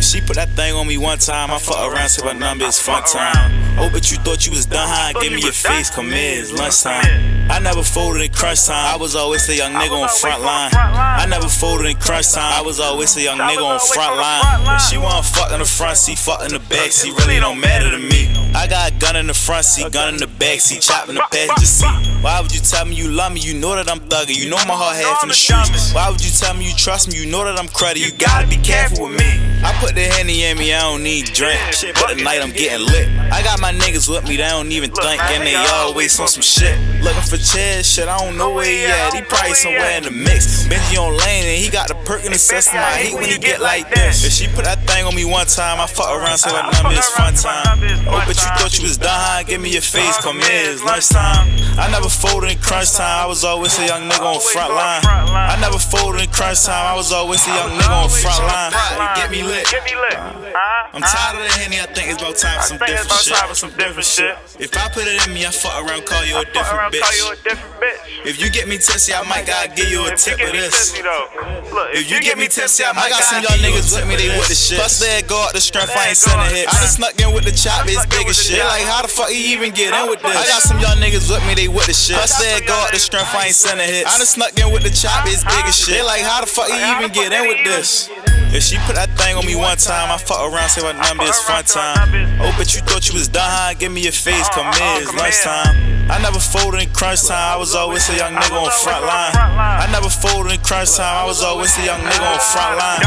she put that thing on me one time, I fuck around, say my number is fun time. Oh, but you thought you was done, huh? Give me your face, come in, it's lunchtime. I never folded in crunch time, I was always a young nigga on front line. I never folded in crunch time, I was always a young nigga on front line. When she wanna fuck in the front seat, fuck in the back seat, really don't matter to me. I got a gun in the front seat, gun in the back seat, chopping the passenger seat. Why would you tell me you love me? You know that I'm thuggin', you know my heart half in the streets. Why would you tell me you trust me? You know that I'm cruddy, you gotta be careful with me. I put the Henny in me, I don't need drink, but tonight I'm getting lit. I got my niggas with me, they don't even think, and they always on some shit. Looking for chairs, shit, I don't know where he at, he probably somewhere in the mix. Benji on lane and he got the perk in the system, I hate when he get like this. If she put that thing on me one time, I fuck around, say my number is fun time. Oh, but you thought you was done, huh? Give me your face, come in, it's lunchtime. I never folded in crunch time, I was always a young nigga on front line. I never folded in crunch time, I was always a young nigga on front line. Get me lit. I'm tired of the Henny, I think it's about time for some different shit. If I put it in me, I fuck around, call you a different bitch. If you get me tipsy, I might gotta give you a tip of this. If you get me tipsy, I got some young niggas with me, they with the shit. Plus they go out the strength, I ain't sending hits. I just snuck in with the chop, it's big as shit. Like how the fuck you even get in with this? I got some young niggas with me, they with the shit. Plus they go out the strength, I ain't sending hits. I just snuck in with the chop, it's big as shit. Like how the fuck you even get in with this? If she put that thing on me one time, I fuck around, say my number is fun time. Oh, but you thought you was done, huh? Give me your face, come in, it's lunchtime. I never folded in crunch time, I was always a young nigga on front line. I never folded in crunch time, I was always a young nigga on front line.